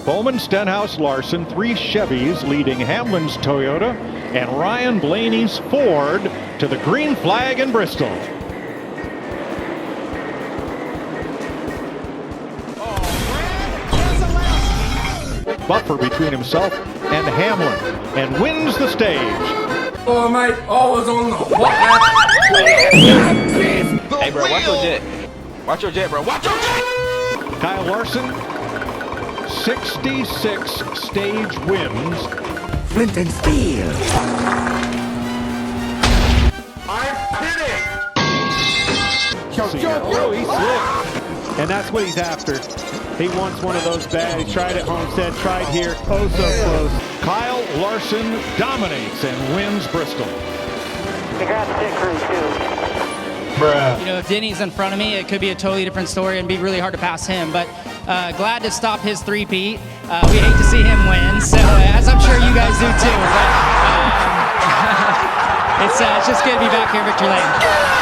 Bowman, Stenhouse, Larson, 3 Chevys leading Hamlin's Toyota and Ryan Blaney's Ford to the green flag in Bristol. Buffer between himself and Hamlin and wins the stage. Oh, mate, I was on the hot. Hey, bro, watch your jet. Watch your jet, bro. Watch your jet! Kyle Larson, 66 stage wins. Flint and steel. I'm kidding! Oh, he slipped. And that's what he's after. He wants one of those bags. Tried at Homestead, tried here. Oh, so close. Kyle Larson dominates and wins Bristol. Congrats, Pit Crew, too. You know, if Denny's in front of me, it could be a totally different story and be really hard to pass him. But glad to stop his three-peat. We hate to see him win, so as I'm sure you guys do too. But it's just good to be back here in Victory Lane.